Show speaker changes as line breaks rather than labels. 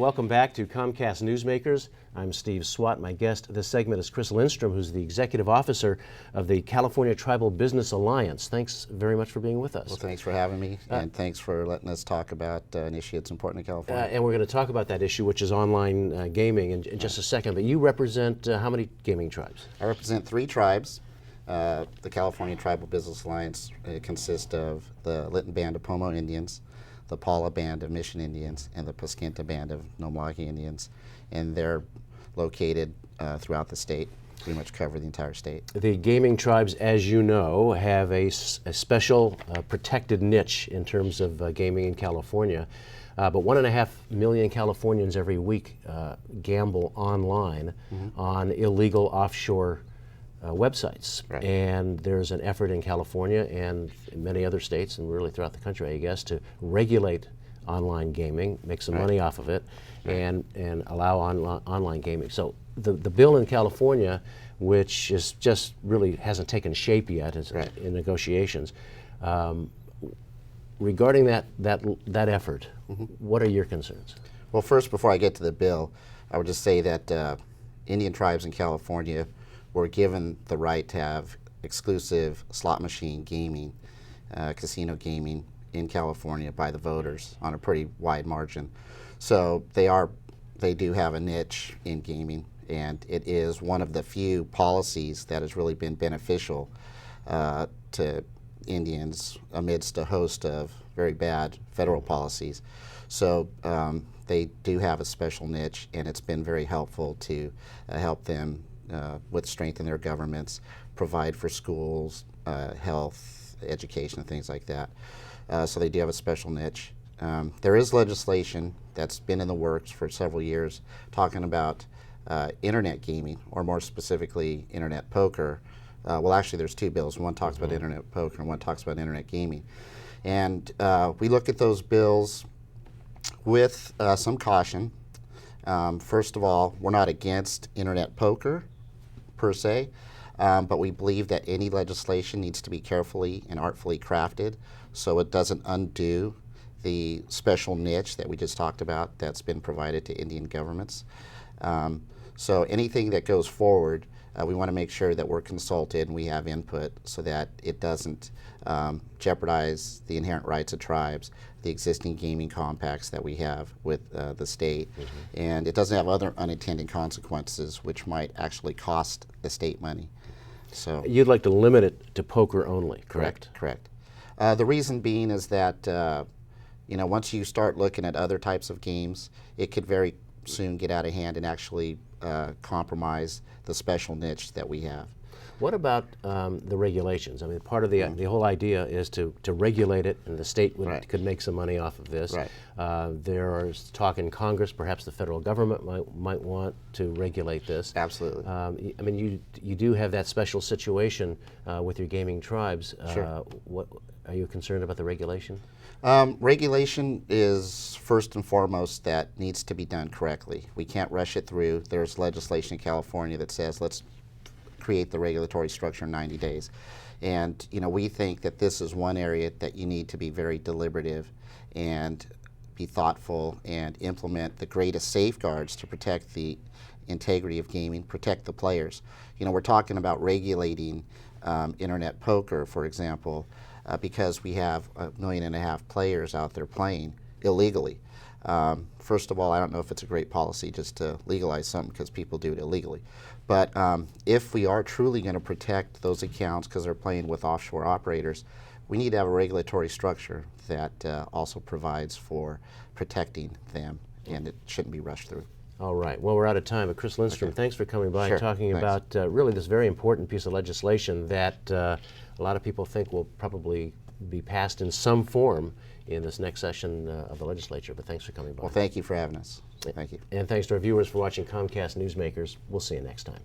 welcome back to Comcast Newsmakers. I'm Steve Swat. My guest this segment is Chris Lindstrom, who's the Executive Officer of the California Tribal Business Alliance. Thanks very much for being with us.
Well, thanks for having me, and thanks for letting us talk about an issue that's important in California.
And we're going to talk about that issue, which is online gaming, in just a second. But you represent how many gaming tribes?
I represent 3 tribes. The California Tribal Business Alliance consists of the Lytton Band of Pomo Indians, the Paula Band of Mission Indians, and the Pasquinta Band of Nomlaki Indians, and they're located throughout the state, pretty much cover the entire state.
The gaming tribes, as you know, have a special protected niche in terms of gaming in California. But 1.5 million Californians every week gamble online on illegal offshore websites.
Right.
And there's an effort in California and in many other states, and really throughout the country, I guess, to regulate online gaming, make some money off of it, and allow online gaming. So the bill in California, which is just really hasn't taken shape yet, is in negotiations. Regarding that effort, what are your concerns?
Well, first, before I get to the bill, I would just say that Indian tribes in California were given the right to have exclusive slot machine gaming, casino gaming in California by the voters on a pretty wide margin. So they do have a niche in gaming, and it is one of the few policies that has really been beneficial to Indians amidst a host of very bad federal policies. So they do have a special niche, and it's been very helpful to help them with strengthen their governments, provide for schools, health, education, and things like that. So they do have a special niche. There is legislation that's been in the works for several years talking about internet gaming, or more specifically, internet poker. Well, actually, there's 2 bills. One talks about internet poker, and one talks about internet gaming. And we look at those bills with some caution. First of all, we're not against internet poker per se, but we believe that any legislation needs to be carefully and artfully crafted so it doesn't undo the special niche that we just talked about that's been provided to Indian governments. So anything that goes forward, we want to make sure that we're consulted and we have input so that it doesn't jeopardize the inherent rights of tribes, the existing gaming compacts that we have with the state, and it doesn't have other unintended consequences which might actually cost the state money. So
you'd like to limit it to poker only, correct?
Correct. The reason being is that once you start looking at other types of games, it could very soon get out of hand and actually compromise the special niche that we have.
What about the regulations? I mean, part of the whole idea is to regulate it, and the state could make some money off of this.
Right.
There is talk in Congress, perhaps the federal government might want to regulate this.
Absolutely.
I mean, you do have that special situation with your gaming tribes.
Sure.
What are you concerned about the regulation?
Regulation is first and foremost that needs to be done correctly. We can't rush it through. There's legislation in California that says let's create the regulatory structure in 90 days. And we think that this is one area that you need to be very deliberative and be thoughtful and implement the greatest safeguards to protect the integrity of gaming, protect the players. We're talking about regulating internet poker, for example, because we have 1.5 million players out there playing illegally. First of all, I don't know if it's a great policy just to legalize something because people do it illegally. But if we are truly going to protect those accounts because they're playing with offshore operators, we need to have a regulatory structure that also provides for protecting them, and it shouldn't be rushed through.
All right. Well, we're out of time, but Chris Lindstrom, thanks for coming by and talking about really this very important piece of legislation that a lot of people think will probably be passed in some form in this next session of the legislature. But thanks for coming by.
Well, thank you for having us. Thank you.
And thanks to our viewers for watching Comcast Newsmakers. We'll see you next time.